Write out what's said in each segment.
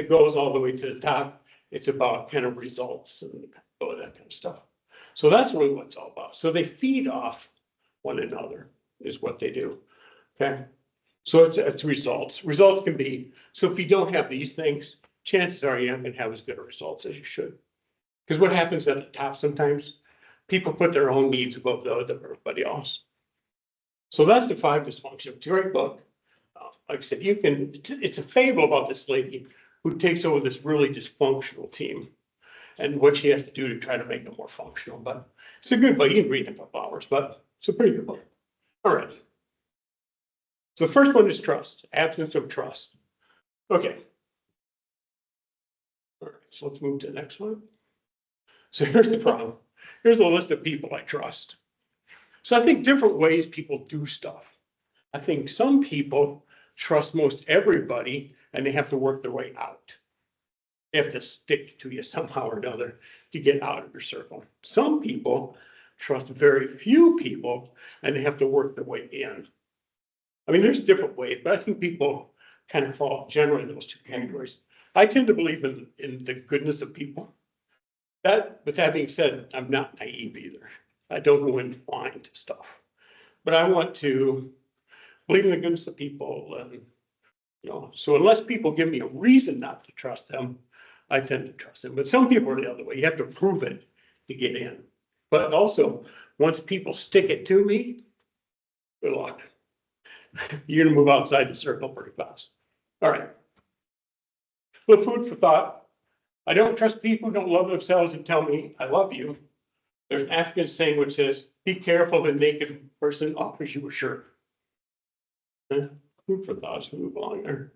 it goes all the way to the top. It's about kind of results and all that kind of stuff. So that's really what it's all about. So they feed off one another is what they do. Okay. So it's results. Results can be, so if you don't have these things, chances are you're not going to have as good a results as you should. Because what happens at the top sometimes, people put their own needs above those of everybody else. So that's the 5 dysfunctions. It's a great book. Like I said, it's a fable about this lady who takes over this really dysfunctional team and what she has to do to try to make them more functional. But it's a good book. You can read it in a couple hours, but it's a pretty good book. All right. So the first one is trust, absence of trust. Okay. All right, so let's move to the next one. So here's the problem. Here's a list of people I trust. So I think different ways people do stuff. I think some people trust most everybody and they have to work their way out. They have to stick to you somehow or another to get out of your circle. Some people trust very few people and they have to work their way in. I mean, there's different ways, but I think people kind of fall generally in those two categories. I tend to believe in the goodness of people. With that being said, I'm not naive either. I don't go in blind to stuff, but I want to believe in the goodness of people. And, so unless people give me a reason not to trust them, I tend to trust them. But some people are the other way. You have to prove it to get in. But also, once people stick it to me, good luck. You're going to move outside the circle pretty fast. All right. Well, food for thought. I don't trust people who don't love themselves and tell me I love you. There's an African saying which says, be careful, the naked person offers you a shirt. Food for thought, so move along there.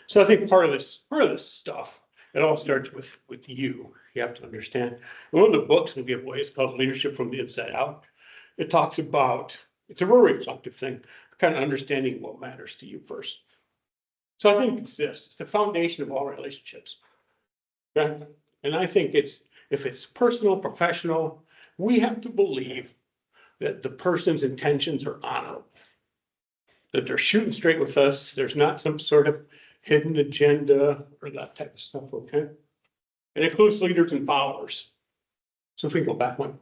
So I think part of this stuff, it all starts with you. You have to understand. One of the books we give away is called Leadership from the Inside Out. It talks about, it's a very reflective thing, kind of understanding what matters to you first. So I think it's the foundation of all relationships. Okay? And I think if it's personal, professional, we have to believe that the person's intentions are honorable, that they're shooting straight with us. There's not some sort of hidden agenda or that type of stuff. Okay. It includes leaders and followers. So if we go back one.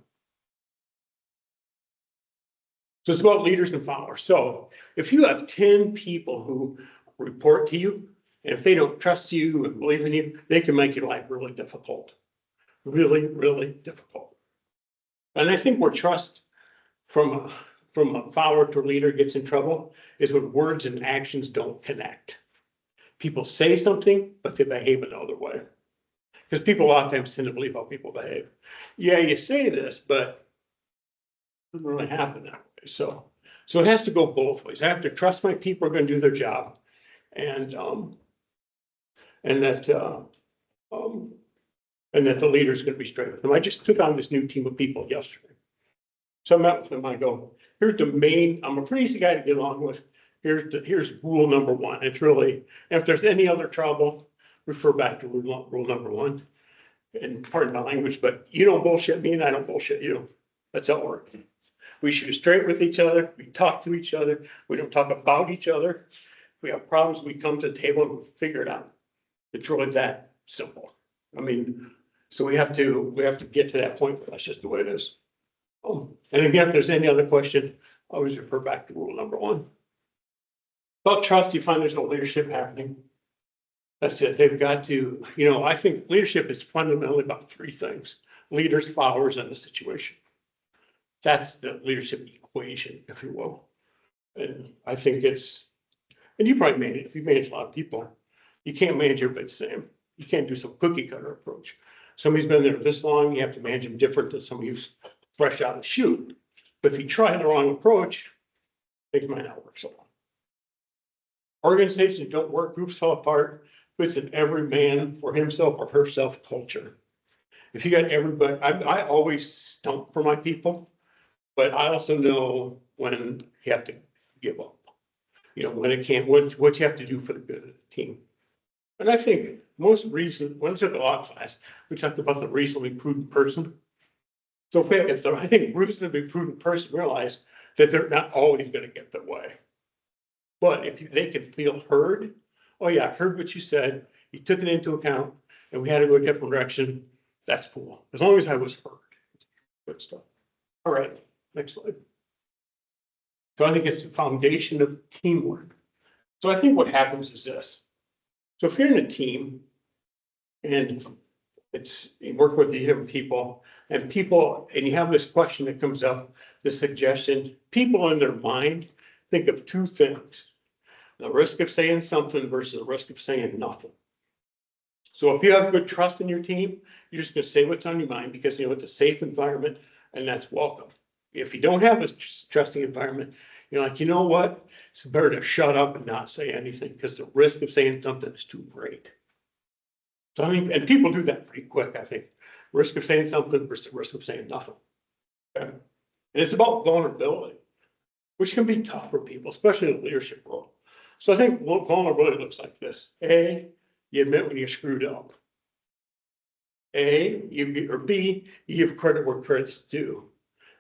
So it's about leaders and followers. So if you have 10 people who report to you, and if they don't trust you and believe in you, they can make your life really difficult. Really, really difficult. And I think where trust from a follower to a leader gets in trouble is when words and actions don't connect. People say something, but they behave another way. Because people a lot of times tend to believe how people behave. Yeah, you say this, but it doesn't really happen that way. So it has to go both ways. I have to trust my people are going to do their job, and that the leader is going to be straight with them. I just took on this new team of people yesterday. So I met with them. I go, here's the main. I'm a pretty easy guy to get along with. Here's rule number 1. It's really, if there's any other trouble, refer back to rule number 1. And pardon my language, but you don't bullshit me and I don't bullshit you. That's how it works. We shoot straight with each other. We talk to each other. We don't talk about each other. If we have problems, we come to the table and we figure it out. It's really that simple. I mean, so we have to get to that point, but that's just the way it is. And again, if there's any other question, always refer back to rule number 1. About trust, you find there's no leadership happening. That's it. They've got to, I think leadership is fundamentally about 3 things: leaders, followers, and the situation. That's the leadership equation, if you will. And I think and you probably made it. If you manage a lot of people, you can't manage everybody the same. You can't do some cookie cutter approach. Somebody's been there this long, you have to manage them different than somebody who's fresh out of the chute. But if you try the wrong approach, things might not work so well. Organizations don't work, groups fall apart. It's an every man for himself or herself culture. If you got everybody, I always stump for my people, but I also know when you have to give up. When it can't, what you have to do for the good of the team. And I think when I took a law class, we talked about the reasonably prudent person. So I think a reasonably prudent person realize that they're not always going to get their way. But if they can feel heard, oh yeah, I heard what you said, you took it into account, and we had to go a different direction, that's cool, as long as I was heard. Good stuff. All right, next slide. So I think it's the foundation of teamwork. So I think what happens is this. So if you're in a team and you work with the different people and you have this question that comes up, this suggestion, people in their mind think of two things: the risk of saying something versus the risk of saying nothing. So if you have good trust in your team, you're just gonna say what's on your mind because you know it's a safe environment and that's welcome. If you don't have a trusting environment, you're like, you know what? It's better to shut up and not say anything because the risk of saying something is too great. So I mean, and people do that pretty quick, I think. Risk of saying something versus the risk of saying nothing. Okay? And it's about vulnerability, which can be tough for people, especially in a leadership role. So I think vulnerability looks like this. A, you admit when you screwed up. A, or B, you give credit where credit's due.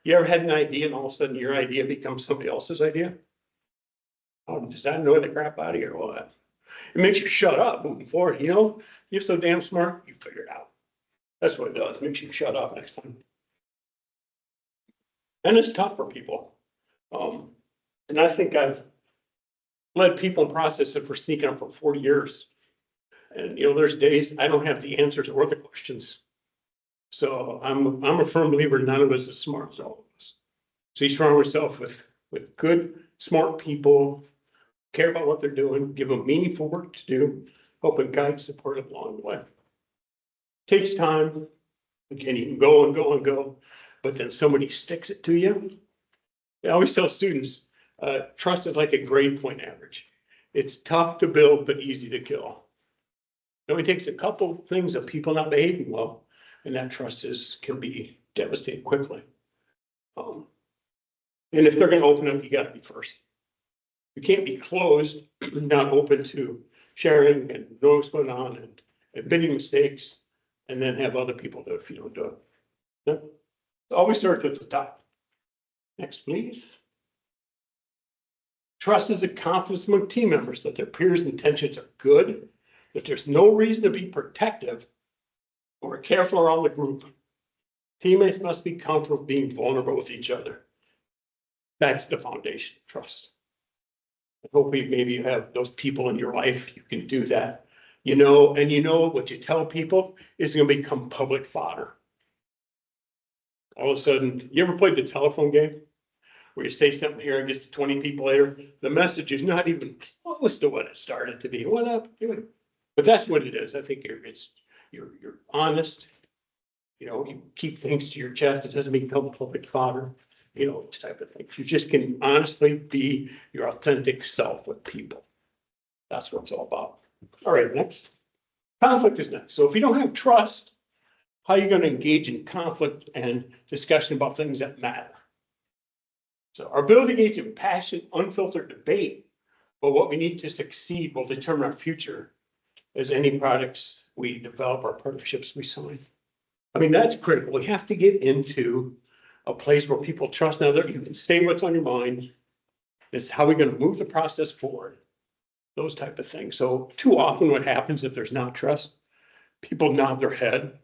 You ever had an idea and all of a sudden your idea becomes somebody else's idea? Oh, does that annoy the crap out of you or what? It makes you shut up moving forward. You know, you're so damn smart, you figure it out. That's what it does. It makes you shut up next time. And it's tough for people. And I think I've led people in processes for sneaking up for 40 years. And you know, there's days I don't have the answers or the questions. So I'm a firm believer none of us is smart as all of us. So you surround yourself with good, smart people, care about what they're doing, give them meaningful work to do, help and guide, support them along the way. Takes time. Again, you can go and go and go, but then somebody sticks it to you. I always tell students, trust is like a grade point average. It's tough to build, but easy to kill. It only takes a couple things of people not behaving well, and that trust can be devastated quickly. And if they're going to open up, you got to be first. You can't be closed, not open to sharing and know what's going on and admitting mistakes, and then have other people do it if you don't do it. Yeah. It always starts at the top. Next, please. Trust is a confidence among team members that their peers' intentions are good, that there's no reason to be protective or careful around the group. Teammates must be comfortable being vulnerable with each other. That's the foundation of trust. I hope maybe you have those people in your life, you can do that. You know, and you know what you tell people is going to become public fodder. All of a sudden, you ever played the telephone game? Where you say something here and gets to 20 people later, the message is not even close to what it started to be. What up? But that's what it is. I think you're honest. You know, you keep things to your chest. It doesn't become public fodder. You know, type of thing. You just can honestly be your authentic self with people. That's what it's all about. All right, next. Conflict is next. So if you don't have trust, how are you going to engage in conflict and discussion about things that matter? So our ability to engage in passionate, unfiltered debate about what we need to succeed will determine our future as any products we develop or partnerships we sign. I mean, that's critical. We have to get into a place where people trust another. You can say what's on your mind. It's how we're going to move the process forward. Those type of things. So too often what happens if there's not trust, people nod their head.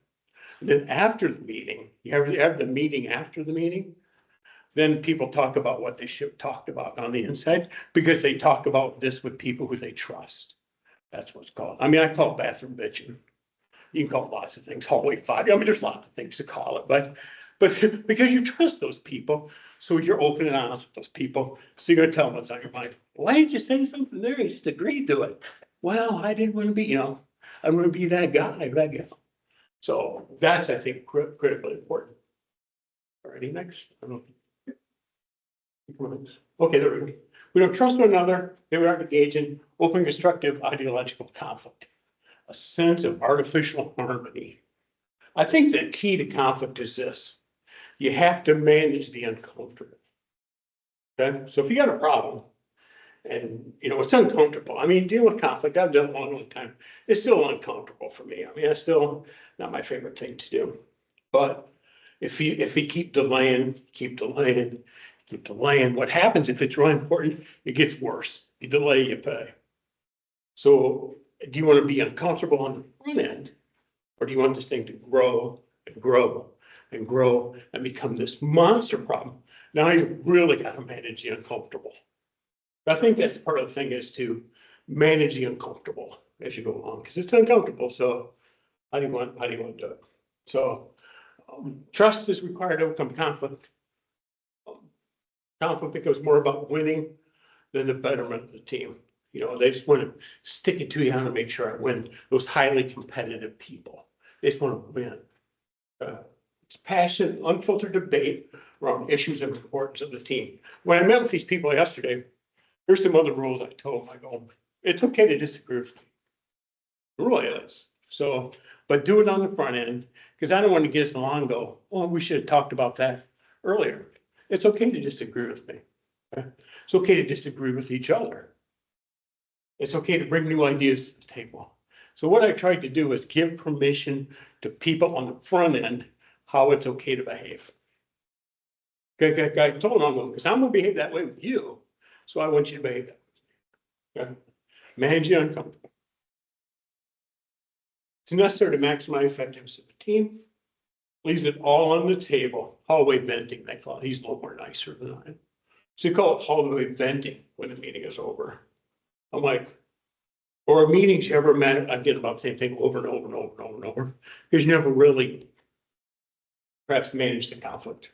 And then after the meeting, you have the meeting after the meeting, then people talk about what they should have talked about on the inside because they talk about this with people who they trust. That's what's called. I mean, I call it bathroom bitching. You can call it lots of things, hallway fight. I mean, there's lots of things to call it, but because you trust those people, so you're open and honest with those people, so you're gonna tell them what's on your mind. Why didn't you say something there? You just agreed to it. Well, I didn't want to be, I'm gonna be that guy, that gal. So that's, I think, critically important. Alrighty, next. Okay, there we go. We don't trust one another. They were not engaged in open, constructive, ideological conflict. A sense of artificial harmony. I think the key to conflict is this. You have to manage the uncomfortable. Okay, so if you got a problem and it's uncomfortable. I mean, dealing with conflict, I've done it a long time. It's still uncomfortable for me. I mean, that's still not my favorite thing to do. But if you keep delaying, what happens if it's really important, it gets worse. You delay, you pay. So do you want to be uncomfortable on the front end? Or do you want this thing to grow and grow and grow and become this monster problem? Now you really got to manage the uncomfortable. I think that's part of the thing, is to manage the uncomfortable as you go along, because it's uncomfortable. So how do you want to do it? So trust is required to overcome conflict. Conflict becomes more about winning than the betterment of the team. You know, they just want to stick it to you to make sure I win. Those highly competitive people, they just want to win. It's passionate, unfiltered debate around issues of importance of the team. When I met with these people yesterday, here's some other rules I told them. I go, it's okay to disagree with me. It really is. So, but do it on the front end, because I don't want to get us along and go, oh, we should have talked about that earlier. It's okay to disagree with me. Okay? It's okay to disagree with each other. It's okay to bring new ideas to the table. So what I tried to do is give permission to people on the front end how it's okay to behave. Okay, I told them, because I'm going to behave that way with you. So I want you to behave that way. Okay? Manage the uncomfortable. It's necessary to maximize effectiveness of the team. Leaves it all on the table. Hallway venting, they call it. He's a little more nicer than I am. So you call it hallway venting when the meeting is over. I'm like, or meetings you ever met, I get about the same thing over and over and over and over and over, because you never really perhaps manage the conflict.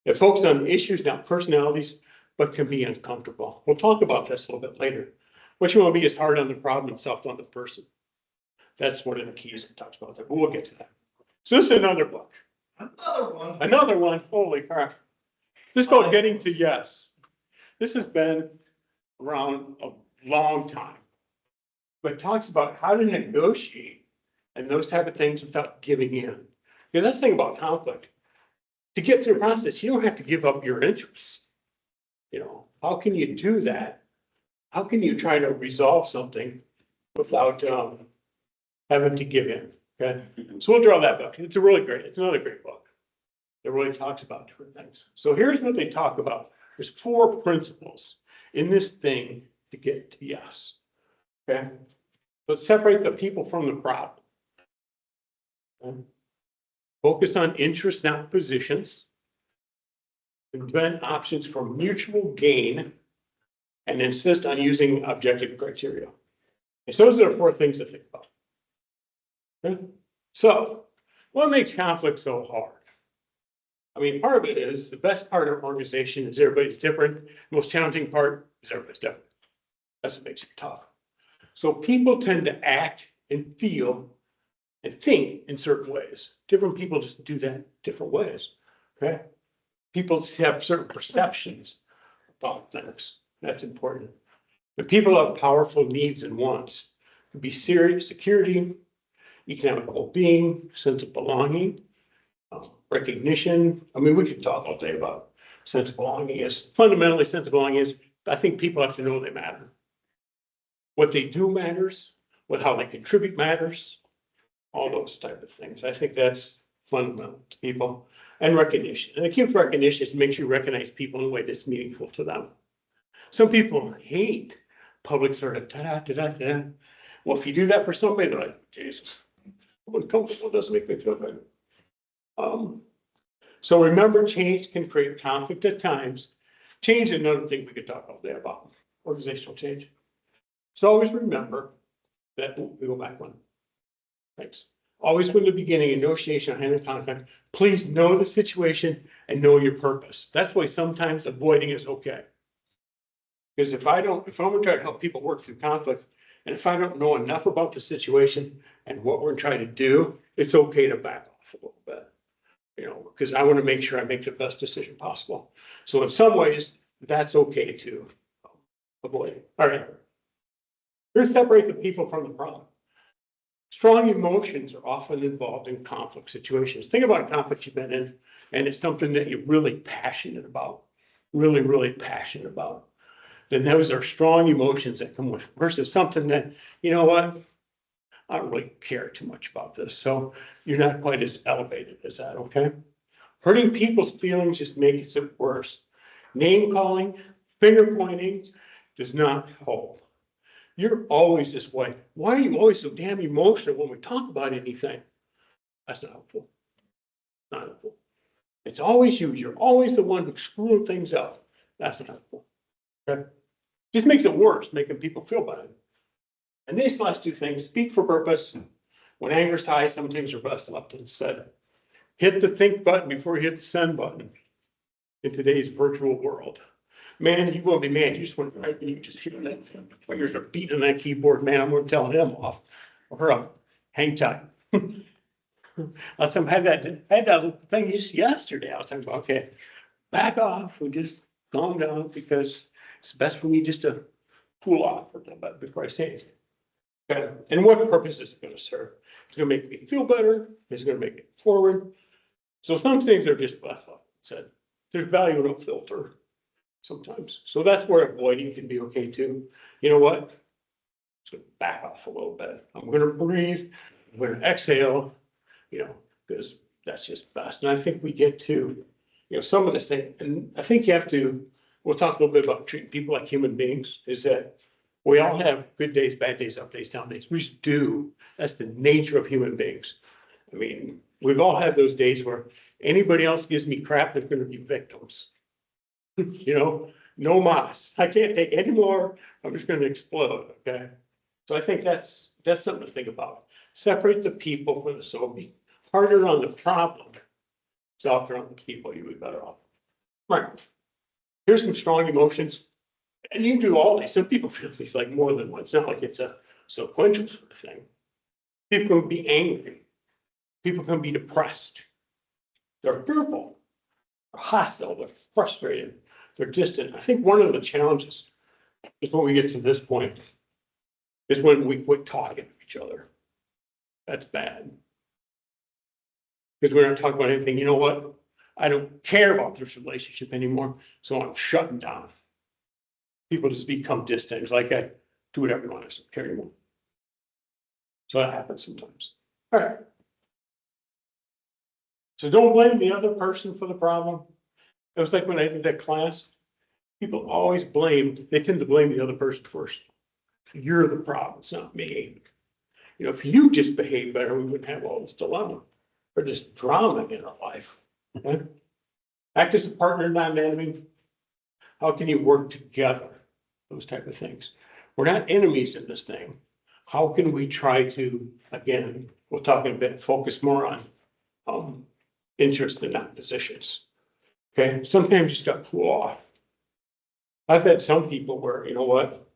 It focuses on issues, not personalities, but can be uncomfortable. We'll talk about this a little bit later. What you want to be is hard on the problem and soft on the person. That's one of the keys it talks about that, but we'll get to that. So this is another book. Another one, holy crap. This is called Getting to Yes. This has been around a long time, but it talks about how to negotiate and those type of things without giving in. Because that's the thing about conflict. To get through the process, you don't have to give up your interests. You know, how can you do that? How can you try to resolve something without having to give in? Okay, so we'll draw that book. It's another great book. It really talks about different things. So here's what they talk about. There's 4 principles in this thing to get to yes. Okay, let's separate the people from the problem. Okay? Focus on interests, not positions. Invent options for mutual gain, and insist on using objective criteria. And so those are the 4 things to think about. Okay? So what makes conflict so hard? I mean, part of it is the best part of an organization is everybody's different. The most challenging part is everybody's different. That's what makes it tough. So people tend to act and feel and think in certain ways. Different people just do that different ways. Okay? People have certain perceptions about things. That's important. But people have powerful needs and wants. It could be serious security, economic well-being, sense of belonging, recognition. I mean, we could talk all day about sense of belonging. Is fundamentally, sense of belonging is, I think people have to know they matter. What they do matters, how they contribute matters, all those type of things. I think that's fundamental to people. And recognition. And the key with recognition is to make sure you recognize people in a way that's meaningful to them. Some people hate public sort of ta-da. Well, if you do that for somebody, they're like, Jesus, uncomfortable, doesn't make me feel good. So remember, change can create conflict at times. Change is another thing we could talk all day about, organizational change. So always remember that, we go back one. Thanks. Always from the beginning, in negotiation or handling conflict, please know the situation and know your purpose. That's why sometimes avoiding is okay. Because if I'm going to try to help people work through conflict, and if I don't know enough about the situation and what we're trying to do, it's okay to back off a little bit. You know, because I want to make sure I make the best decision possible. So in some ways, that's okay to avoid. All right. Here's separate the people from the problem. Strong emotions are often involved in conflict situations. Think about a conflict you've been in, and it's something that you're really passionate about, really passionate about. Then those are strong emotions that come with it, versus something that, you know what, I don't really care too much about this. So you're not quite as elevated as that, okay? Hurting people's feelings just makes it worse. Name calling, finger pointing does not help. You're always this way. Why are you always so damn emotional when we talk about anything? That's not helpful. Not helpful. It's always you. You're always the one who's screwing things up. That's not helpful. Okay? Just makes it worse, making people feel bad. And these last two things, speak for purpose. When anger's high, some things are best left unsaid. Hit the think button before you hit the send button in today's virtual world. Man, you won't be mad. You just want to, you just hear that fingers are beating on that keyboard. Man, I'm going to tell him off or hang tight. Last time I had that thing yesterday. I was talking about, okay, back off. We just calm down because it's best for me just to cool off a little bit before I say anything. Okay. And what purpose is it going to serve? It's going to make me feel better. It's going to make it forward. So some things are just best left said. There's value in a filter sometimes. So that's where avoiding can be okay too. You know what? Just gonna back off a little bit. I'm gonna breathe. I'm gonna exhale. Because that's just best. And I think we get to, some of this thing, and I think you have to, we'll talk a little bit about treating people like human beings, is that we all have good days, bad days, up days, down days. We just do. That's the nature of human beings. I mean, we've all had those days where anybody else gives me crap, they're gonna be victims. No mas. I can't take any more. I'm just gonna explode, okay? So I think that's something to think about. Separate the people from the soul. Be harder on the problem, softer on the people. You would be better off. Right. Here's some strong emotions. And you can do all these. Some people feel these like more than one. It's not like it's a sequential sort of thing. People can be angry. People can be depressed. They're fearful. They're hostile. They're frustrated. They're distant. I think one of the challenges is when we get to this point is when we quit talking to each other. That's bad. Because we're not talking about anything. You know what? I don't care about this relationship anymore. So I'm shutting down. People just become distant. It's like I do whatever you want. I don't care anymore. So that happens sometimes. All right. So don't blame the other person for the problem. It was like when I did that class, people always they tend to blame the other person first. You're the problem, it's not me. If you just behave better, we wouldn't have all this dilemma or this drama in our life. Okay? Act as a partner, not an enemy. How can you work together? Those type of things. We're not enemies in this thing. How can we try to, again, we'll talk in a bit, focus more on interest and not positions. Okay, sometimes you just got to cool off. I've had some people where, you know what?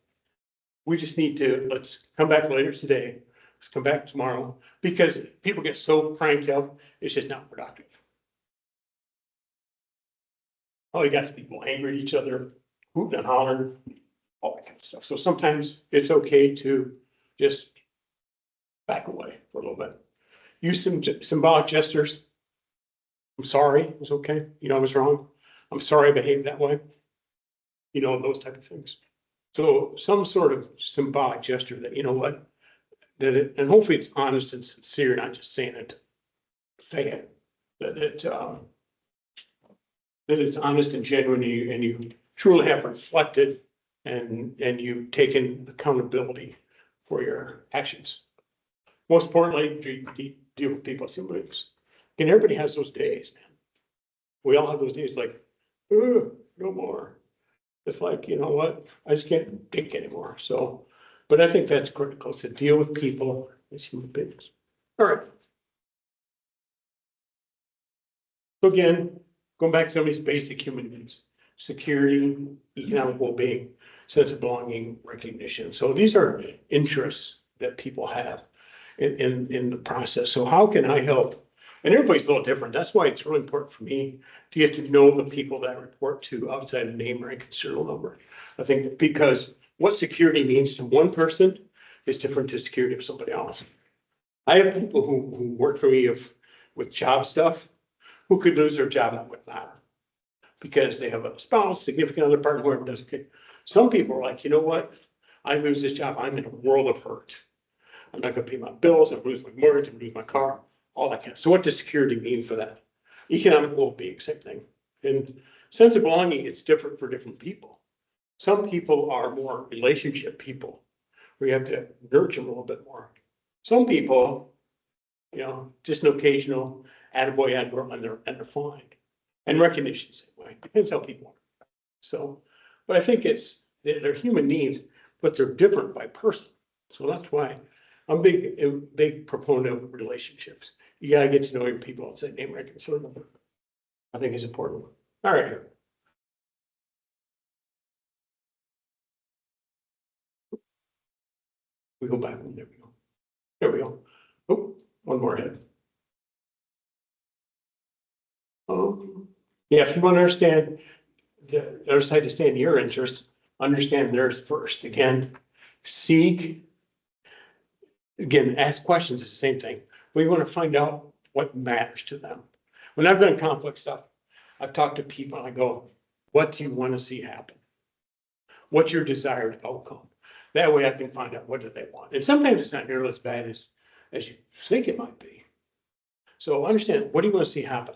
We just need to, let's come back later today. Let's come back tomorrow, because people get so cranked up, it's just not productive. Oh, you got people angry at each other, hooting and hollering, all that kind of stuff. So sometimes it's okay to just back away for a little bit. Use some symbolic gestures. I'm sorry, it was okay. I was wrong. I'm sorry I behaved that way. Those type of things. So some sort of symbolic gesture that, and hopefully it's honest and sincere, not just saying it to say it, that it's honest and genuine, and you truly have reflected and you've taken accountability for your actions. Most importantly, deal with people as human beings. And everybody has those days, man. We all have those days like, no more. It's like, you know what? I just can't think anymore. So, but I think that's critical, to deal with people as human beings. All right. So again, going back to some of these basic human needs: security, economic well-being, sense of belonging, recognition. So these are interests that people have in the process. So how can I help? And everybody's a little different. That's why it's really important for me to get to know the people that I report to outside of name, rank, and serial number. I think because what security means to one person is different to security of somebody else. I have people who work for me with job stuff who could lose their job and it wouldn't matter because they have a spouse, significant other partner, whoever doesn't care. Some people are like, you know what? I lose this job, I'm in a world of hurt. I'm not gonna pay my bills, I'm gonna lose my mortgage, I'm gonna lose my car, all that kind of. So what does security mean for that? Economic well-being, same thing. And sense of belonging, it's different for different people. Some people are more relationship people, we have to nurture them a little bit more. Some people, just an occasional attaboy, attaboy, and they're fine. And recognition, same way, depends how people are. So, but I think they're human needs, but they're different by person. So that's why I'm a big proponent of relationships. You gotta get to know your people and say name, rank, and sort number. I think is important. All right. We go back. There we go. There we go. Oh, one more head. Yeah, if you want to understand the other side to stand your interest, understand theirs first. Again, ask questions is the same thing. We want to find out what matters to them. When I've done complex stuff, I've talked to people and I go, what do you want to see happen? What's your desired outcome? That way I can find out what do they want. And sometimes it's not nearly as bad as you think it might be. So understand, what do you want to see happen?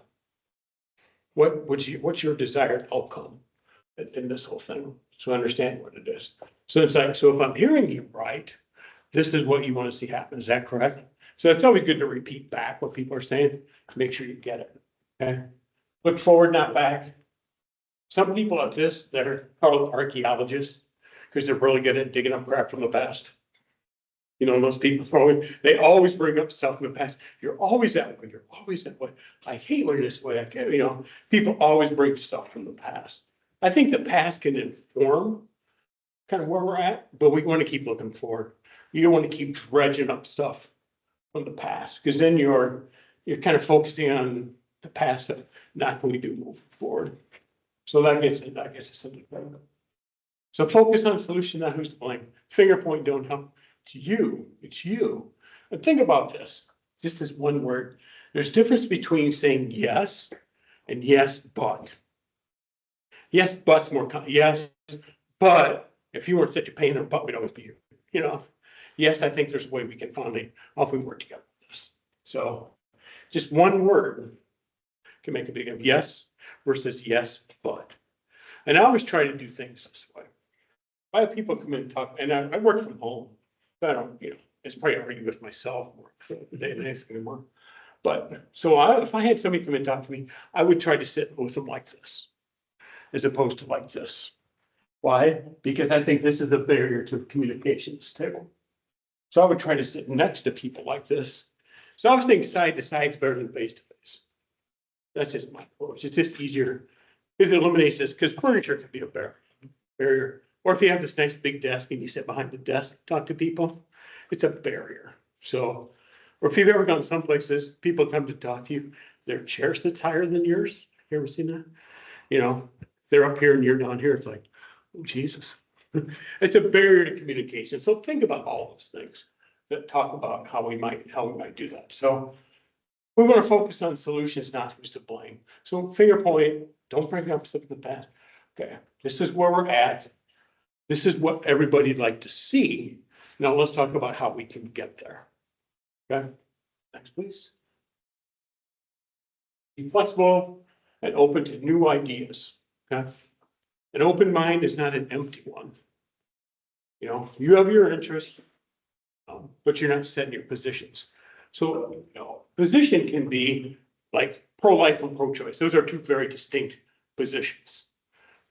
What's your desired outcome in this whole thing? So understand what it is. So it's like, so if I'm hearing you right, this is what you want to see happen. Is that correct? So it's always good to repeat back what people are saying to make sure you get it. Okay. Look forward, not back. Some people at this, they're called archaeologists because they're really good at digging up crap from the past. Those people they always bring up stuff from the past. You're always that way. You're always that way. I hate when this way. People always bring stuff from the past. I think the past can inform kind of where we're at, but we want to keep looking forward. You don't want to keep dredging up stuff from the past because then you're kind of focusing on the past that not going to do moving forward. So that gets us into the So focus on solution, not who's to blame. Finger point, don't help. To you, it's you. And think about this, just as one word. There's difference between saying yes and yes, but. Yes, but's more, yes, but if you weren't such a pain in the butt, we'd always be here, Yes, I think there's a way we can finally, if we work together with this. So just one word can make a big difference. Yes versus yes, but. And I always try to do things this way. I have people come in and talk, and I work from home. I don't, it's probably argue with myself more than anything anymore. But so if I had somebody come and talk to me, I would try to sit with them like this, as opposed to like this. Why? Because I think this is the barrier to communication table. So I would try to sit next to people like this. So I was thinking side to side is better than face to face. That's just my approach. It's just easier because it eliminates this, because furniture can be a barrier. Or if you have this nice big desk and you sit behind the desk, talk to people, it's a barrier. So, or if you've ever gone some places, people come to talk to you, their chair sits higher than yours. You ever seen that? They're up here and you're down here. It's like, oh, Jesus. It's a barrier to communication. So think about all those things that talk about how we might do that. So we want to focus on solutions, not who's to blame. So finger point, don't bring up stuff in the past. Okay, this is where we're at. This is what everybody'd like to see. Now let's talk about how we can get there. Okay, next please. Be flexible and open to new ideas. Okay, an open mind is not an empty one. You have your interests, but you're not setting your positions. So, position can be like pro-life and pro-choice. Those are two very distinct positions.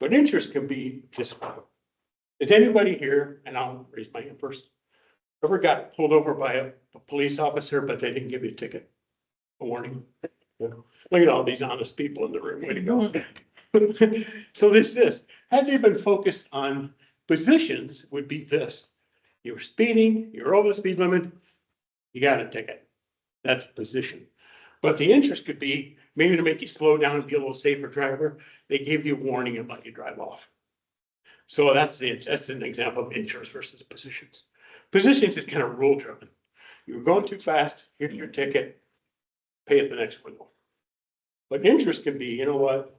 But interest can be just, is anybody here, and I'll raise my hand first, ever got pulled over by a police officer, but they didn't give you a ticket, a warning? Look at all these honest people in the room. Way to go. So this, had they been focused on positions, would be this. You were speeding, you're over the speed limit, you got a ticket. That's position. But the interest could be maybe to make you slow down and be a little safer driver. They gave you a warning and let you drive off. So that's an example of interest versus positions. Positions is kind of rule driven. You were going too fast, here's your ticket, pay at the next window. But interest can be, you know what?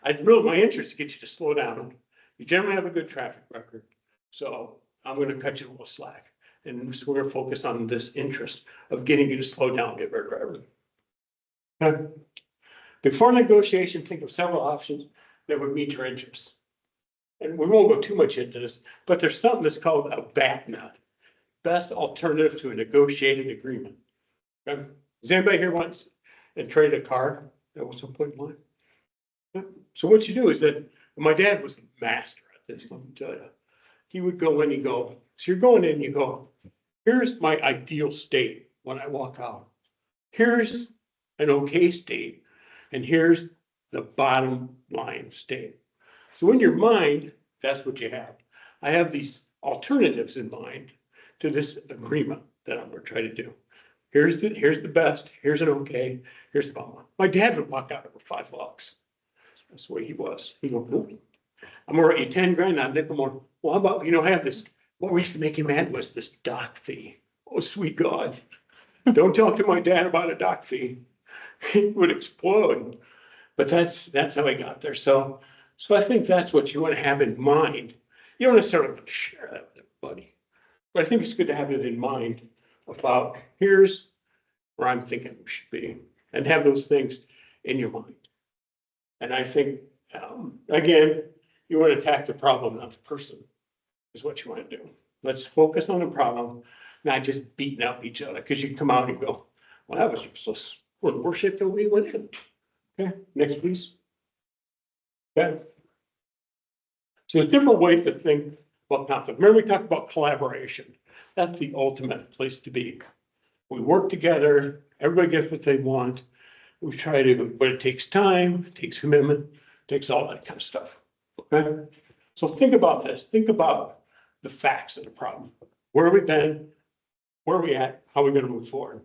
My interest is to get you to slow down. You generally have a good traffic record. So I'm going to cut you a little slack. And so we're going to focus on this interest of getting you to slow down, be a better driver. Okay. Before negotiation, think of several options that would meet your interests. And we won't go too much into this, but there's something that's called a BATNA. best alternative to a negotiated agreement. Okay? Does anybody here wants and trade a car at some point in life? Yeah. So what you do is that my dad was a master at this, let me tell you. He would go in and go, so you're going in, you go, here's my ideal state when I walk out. Here's an okay state, and here's the bottom line state. So in your mind, that's what you have. I have these alternatives in mind to this agreement that I'm gonna try to do. Here's the best, here's an okay, here's the bottom line. My dad would walk out over $5. That's the way he was. He'd go, "Ooh, I'm gonna write you 10 grand, not nickel more. Well, how about, I have this, what used to make him mad was this dock fee. Oh, sweet God. Don't talk to my dad about a dock fee. He would explode. But that's how I got there. So I think that's what you want to have in mind. You don't necessarily want to share that with everybody, but I think it's good to have it in mind about here's where I'm thinking we should be, and have those things in your mind. And I think, again, you want to attack the problem, not the person, is what you want to do. Let's focus on the problem, not just beating up each other, because you come out and go, well, that was useless. We're in worse shape than we went in. Okay, next please. Okay. So there's different ways to think about conflict. Remember, we talked about collaboration. That's the ultimate place to be. We work together, everybody gets what they want. We try to, but it takes time, it takes commitment, it takes all that kind of stuff. Okay. So think about this. Think about the facts of the problem. Where have we been? Where are we at? How are we going to move forward?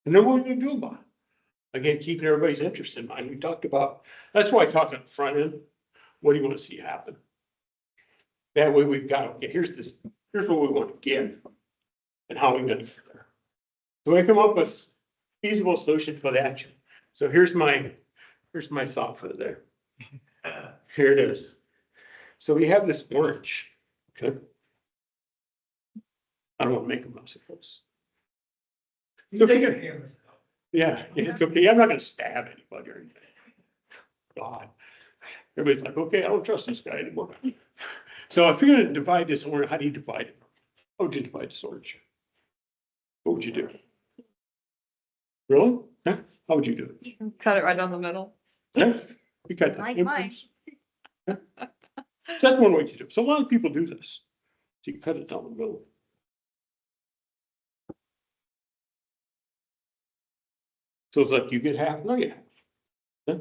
And then what are we going to do about it? Again, keeping everybody's interest in mind. We talked about, that's why I talked at the front end. What do you want to see happen? That way we've got, okay, here's what we want to get and how we're going to get there. So we come up with feasible solution for the action. So here's my thought for the day. Here it is. So we have this orange, okay? I don't want to make a mess of this. So yeah, it's okay. I'm not gonna stab anybody or anything. God. Everybody's like, okay, I don't trust this guy anymore. So if you're gonna divide this orange, how do you divide it? How would you divide this orange? What would you do? Really? Huh? How would you do it? Cut it right down the middle. Yeah, you cut that. Like mine. Yeah. That's one way to do it. So a lot of people do this. So you cut it down the middle. So it's like you get half, no, you get half. Yeah.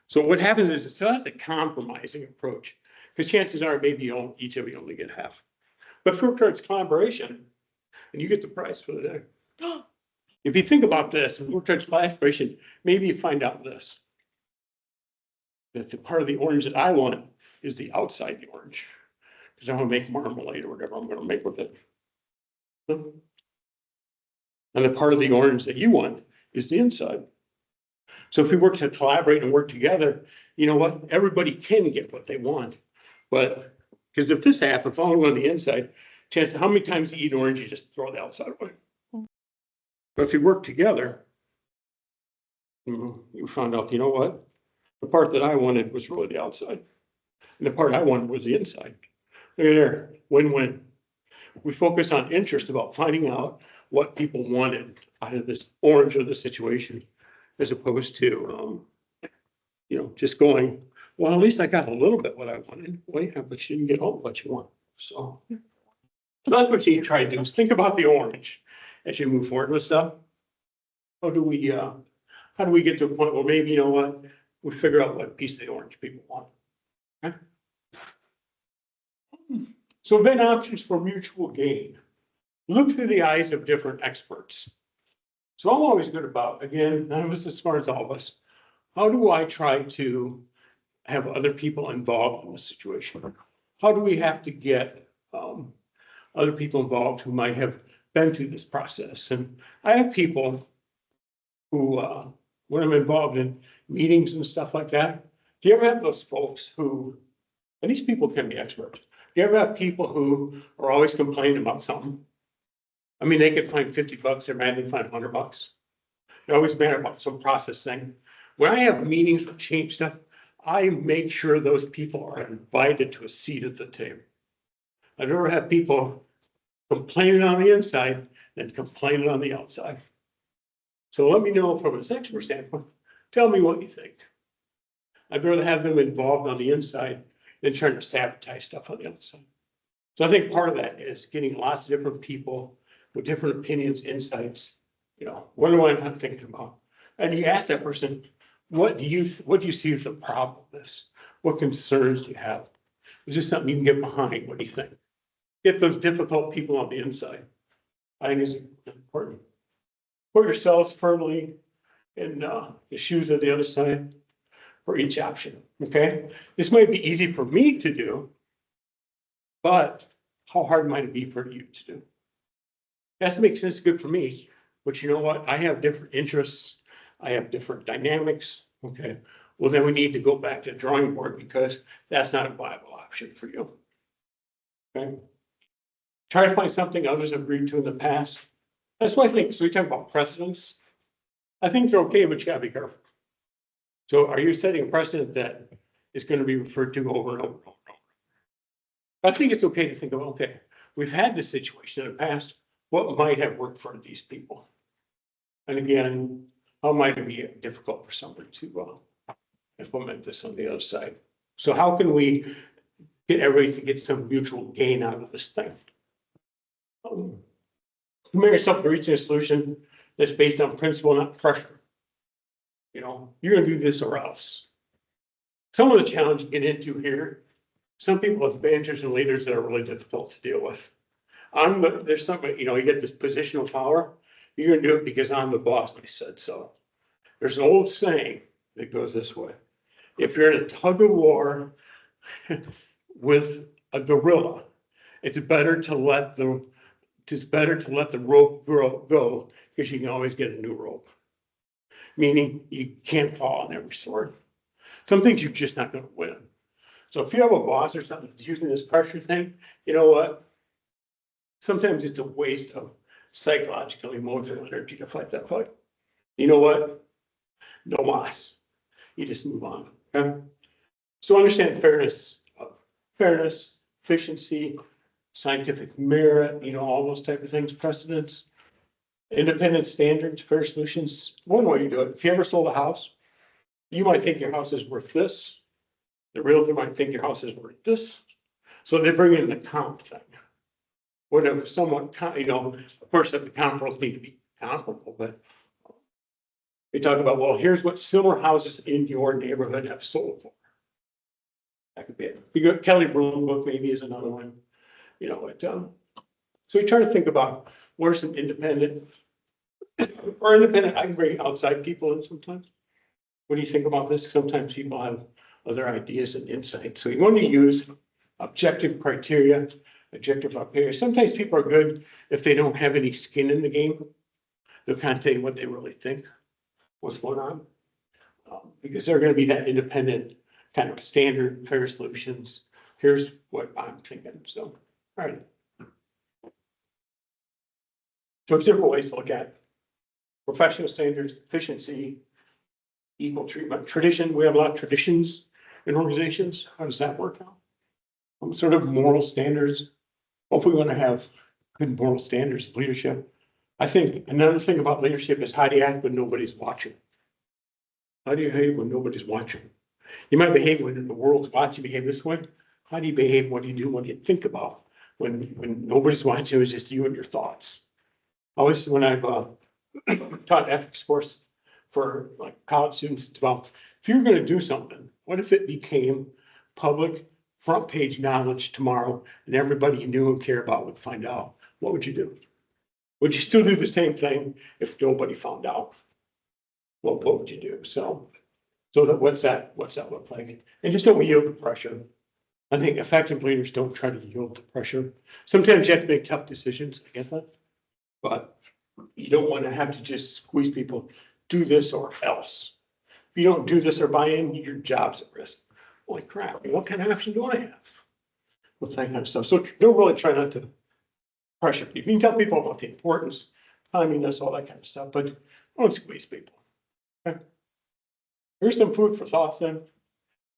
So what happens is, so that's a compromising approach, because chances are maybe each of you only get half. But for it's collaboration, and you get the price for the day. If you think about this, if it's collaboration, maybe you find out this. That the part of the orange that I want is the outside the orange. Because I'm gonna make marmalade or whatever I'm gonna make with it. And the part of the orange that you want is the inside. So if we work to collaborate and work together, you know what? Everybody can get what they want. But because if this happens, if I only want the inside, chance how many times you eat orange, you just throw the outside away. But if you work together, you found out, you know what? The part that I wanted was really the outside. And the part I wanted was the inside. Look at there, win-win. We focus on interest about finding out what people wanted out of this orange of the situation, as opposed to, just going, well, at least I got a little bit what I wanted. Well, yeah, but you didn't get all what you want. So that's what you try to do, is think about the orange as you move forward with stuff. How do we get to a point where maybe, you know what, we figure out what piece of the orange people want. Okay? So then options for mutual gain. Look through the eyes of different experts. So I'm always good about, again, none of us as smart as all of us. How do I try to have other people involved in the situation? How do we have to get other people involved who might have been through this process? And I have people who, when I'm involved in meetings and stuff like that, do you ever have those folks who, and these people can be experts, do you ever have people who are always complaining about something? I mean, they could find $50, they're mad they find $100. They're always mad about some process thing. When I have meetings to change stuff, I make sure those people are invited to a seat at the table. I've never had people complaining on the inside than complaining on the outside. So let me know from a expert standpoint, tell me what you think. I'd rather have them involved on the inside than trying to sabotage stuff on the outside. So I think part of that is getting lots of different people with different opinions, insights. You know, what am I not thinking about? And you ask that person, what do you see as the problem with this? What concerns do you have? Is this something you can get behind? What do you think? Get those difficult people on the inside. I think is important. Put yourselves firmly in the shoes of the other side for each option, okay? This might be easy for me to do, but how hard might it be for you to do? It has to make sense good for me, but you know what? I have different interests. I have different dynamics, okay? Well, then we need to go back to the drawing board because that's not a viable option for you, okay? Try to find something others have agreed to in the past. That's why I think, so we talk about precedents. I think they're okay, but you gotta be careful. So are you setting a precedent that is going to be referred to over and over and over and over? I think it's okay to think of, okay, we've had this situation in the past. What might have worked for these people? And again, how might it be difficult for somebody to implement this on the other side? So how can we get everybody to get some mutual gain out of this thing? Commit yourself to reaching a solution that's based on principle, not pressure. You know, you're gonna do this or else. Some of the challenge you get into here, some people have managers and leaders that are really difficult to deal with. There's somebody, you know, you get this positional power, you're gonna do it because I'm the boss, and I said so. There's an old saying that goes this way. If you're in a tug of war with a gorilla, it's better to let the rope go because you can always get a new rope. Meaning you can't fall on every sword. Some things you're just not gonna win. So if you have a boss or something that's using this pressure thing, you know what? Sometimes it's a waste of psychological, emotional energy to fight that fight. You know what? No mas. You just move on, okay? So understand fairness, efficiency, scientific merit, you know, all those type of things, precedents. Independent standards, fair solutions. One way you do it, if you ever sold a house, you might think your house is worth this. The realtor might think your house is worth this. So they bring in the comp thing. Whatever, somewhat, you know, of course, the comparables need to be comparable, but they talk about, well, here's what similar houses in your neighborhood have sold for. That could be it. You got Kelly Broom book maybe is another one, you know, so we try to think about what are some independent, I can bring outside people in sometimes. What do you think about this? Sometimes people have other ideas and insights. So you want to use objective criteria. Sometimes people are good if they don't have any skin in the game. They'll kind of tell you what they really think, what's going on. Because they're going to be that independent kind of standard fair solutions. Here's what I'm thinking. So, all right. So there's different ways to look at professional standards, efficiency, equal treatment, tradition. We have a lot of traditions in organizations. How does that work out? Sort of moral standards. If we want to have good moral standards, leadership. I think another thing about leadership is how do you act when nobody's watching? How do you behave when nobody's watching? You might behave when the world's watching, behave this way. How do you behave? What do you do? What do you think about when nobody's watching? It's just you and your thoughts. Always when I've taught ethics course for like college students, it's about if you're going to do something, what if it became public front page knowledge tomorrow and everybody you knew and care about would find out? What would you do? Would you still do the same thing if nobody found out? What would you do? So what's that look like? And just don't yield to pressure. I think effective leaders don't try to yield to pressure. Sometimes you have to make tough decisions. I get that. But you don't want to have to just squeeze people, do this or else. If you don't do this or buy in, your job's at risk. Holy crap, what kind of option do I have? With that kind of stuff. So don't really try not to pressure people. You can tell people about the importance, timeliness, all that kind of stuff, but don't squeeze people. Okay. Here's some food for thoughts then,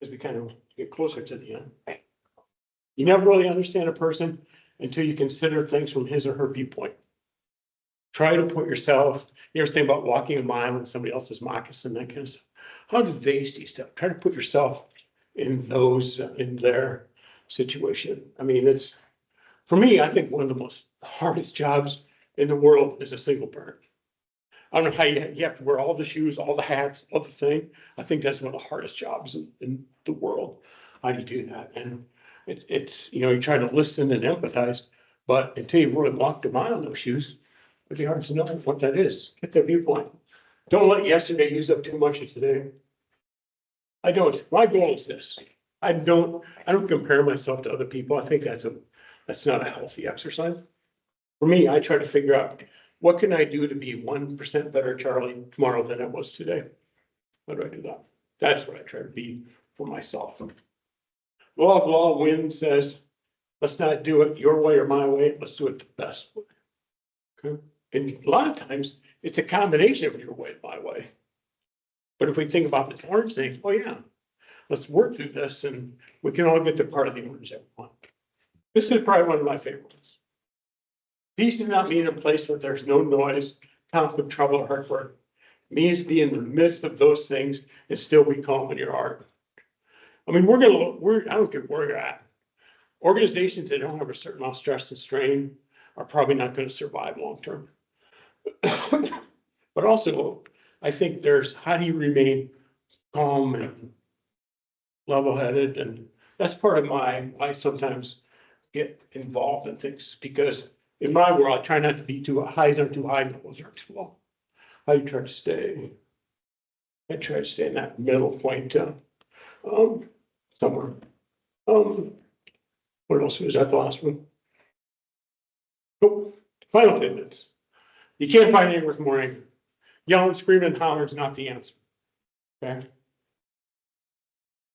as we kind of get closer to the end. You never really understand a person until you consider things from his or her viewpoint. Try to put yourself, you ever think about walking a mile in somebody else's moccasin, that kind of stuff. How do they see stuff? Try to put yourself in in their situation. I mean, it's, for me, I think one of the most hardest jobs in the world is a single parent. I don't know how you have to wear all the shoes, all the hats, all the thing. I think that's one of the hardest jobs in the world. How do you do that? And it's, you know, you try to listen and empathize, but until you've really walked a mile in those shoes, it'd be hard to know what that is. Get their viewpoint. Don't let yesterday use up too much of today. I don't. My goal is this. I don't compare myself to other people. I think that's not a healthy exercise. For me, I try to figure out what can I do to be 1% better Charlie tomorrow than I was today. How do I do that? That's what I try to be for myself. Law of law wind says, let's not do it your way or my way. Let's do it the best way. Okay. And a lot of times it's a combination of your way and my way. But if we think about this orange thing, oh yeah, let's work through this and we can all get to part of the orange that we want. This is probably one of my favorite ones. Peace does not mean a place where there's no noise, conflict, trouble, or hard work. It means to be in the midst of those things and still be calm in your heart. I mean, I don't care where you're at. Organizations that don't have a certain amount of stress and strain are probably not going to survive long term. But also, I think there's, how do you remain calm and level-headed? And that's part of I sometimes get involved in things, because in my world, I try not to be too, highs aren't too high, lows aren't too low. How do you try to stay? I try to stay in that middle point, somewhere. What else was that, the last one? Oh, final statements. You can't find anger with more anger. Yelling, screaming, and hollering is not the answer. Okay?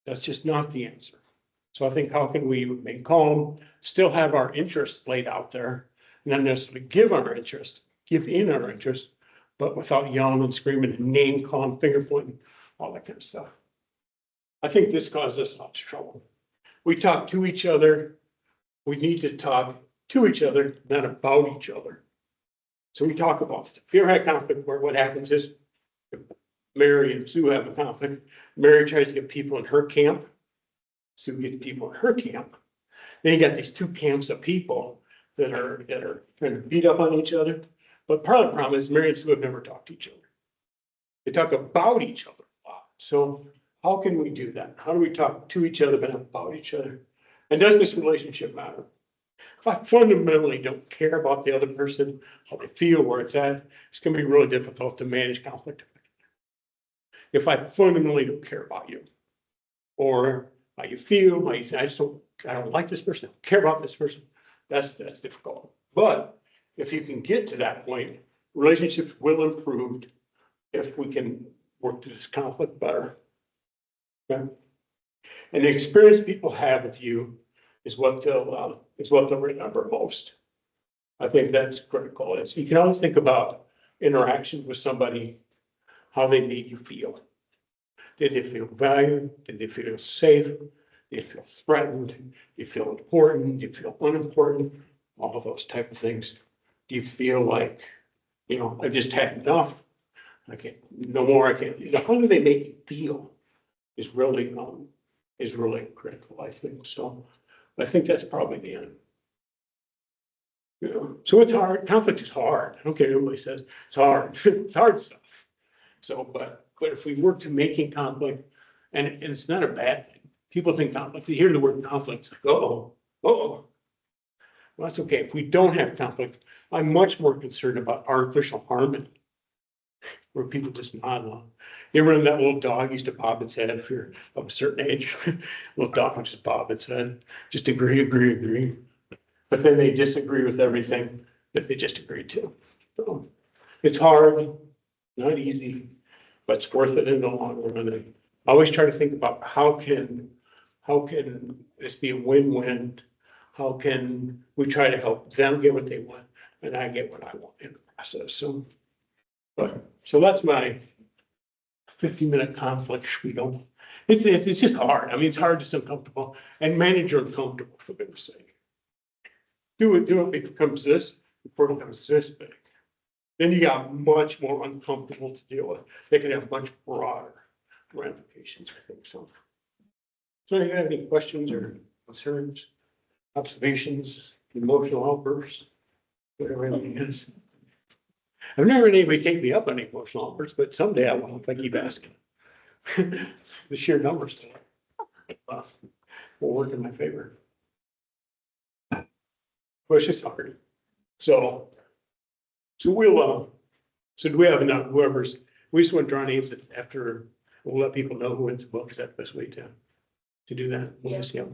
That's just not the answer. So I think, how can we remain calm, still have our interests laid out there, and not necessarily give in our interest, but without yelling and screaming and name calling, finger pointing, all that kind of stuff. I think this causes us lots of trouble. We talk to each other. We need to talk to each other, not about each other. So we talk about stuff. If you ever had conflict where what happens is Mary and Sue have a conflict, Mary tries to get people in her camp. Sue gets people in her camp. Then you got these two camps of people that are trying to beat up on each other. But part of the problem is Mary and Sue have never talked to each other. They talk about each other a lot. So how can we do that? How do we talk to each other but not about each other? And does this relationship matter? If I fundamentally don't care about the other person, how they feel, where it's at, it's going to be really difficult to manage conflict. If I fundamentally don't care about you, or how you feel, I don't like this person, I don't care about this person, that's difficult. But if you can get to that point, relationships will improve if we can work through this conflict better. Okay? And the experience people have with you is what they'll remember most. I think that's critical. You can always think about interactions with somebody, how they made you feel. Did they feel valued? Did they feel safe? Did they feel threatened? Do you feel important? Do you feel unimportant? All of those type of things. Do you feel like, I've just had enough? I can't, no more, I can't. How do they make you feel is really critical, I think. So I think that's probably the end. So it's hard. Conflict is hard. I don't care what anybody says. It's hard. It's hard stuff. So, but if we work to making conflict, and it's not a bad thing. People think conflict, you hear the word conflict, it's like, well, that's okay. If we don't have conflict, I'm much more concerned about artificial harmony, where people just nod along. You ever remember that little dog used to bob its head if you're of a certain age? Little dog would just bob its head, just agree. But then they disagree with everything that they just agreed to. So it's hard, not easy, but it's worth it in the long run. And I always try to think about how can this be a win-win? How can we try to help them get what they want and I get what I want in the process? So that's my 50-minute conflict spiel. It's just hard. I mean, it's hard to stay comfortable and manage your uncomfortable, for goodness sake. do it becomes this, before it becomes this big. Then you got much more uncomfortable to deal with. They can have much broader ramifications, I think, so. So you have any questions or concerns, observations, emotional outbursts? Whatever it is. I've never had anybody take me up on emotional outbursts, but someday I will if I keep asking. The sheer numbers will work in my favor. Well, it's just hard. So we'll, so do we have enough, whoever's, we just want to draw names after, we'll let people know who wins the book. Is that the best way to do that? We'll just, yeah.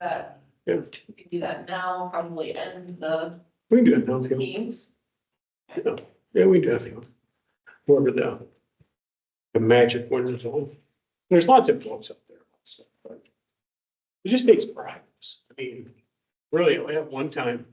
That, Yeah, we can do that now, probably end the we can do it now, too. meetings. Yeah, we do have to. Whoever the magic winners on. There's lots of books up there. So, but it just takes practice. I mean, really, at one time,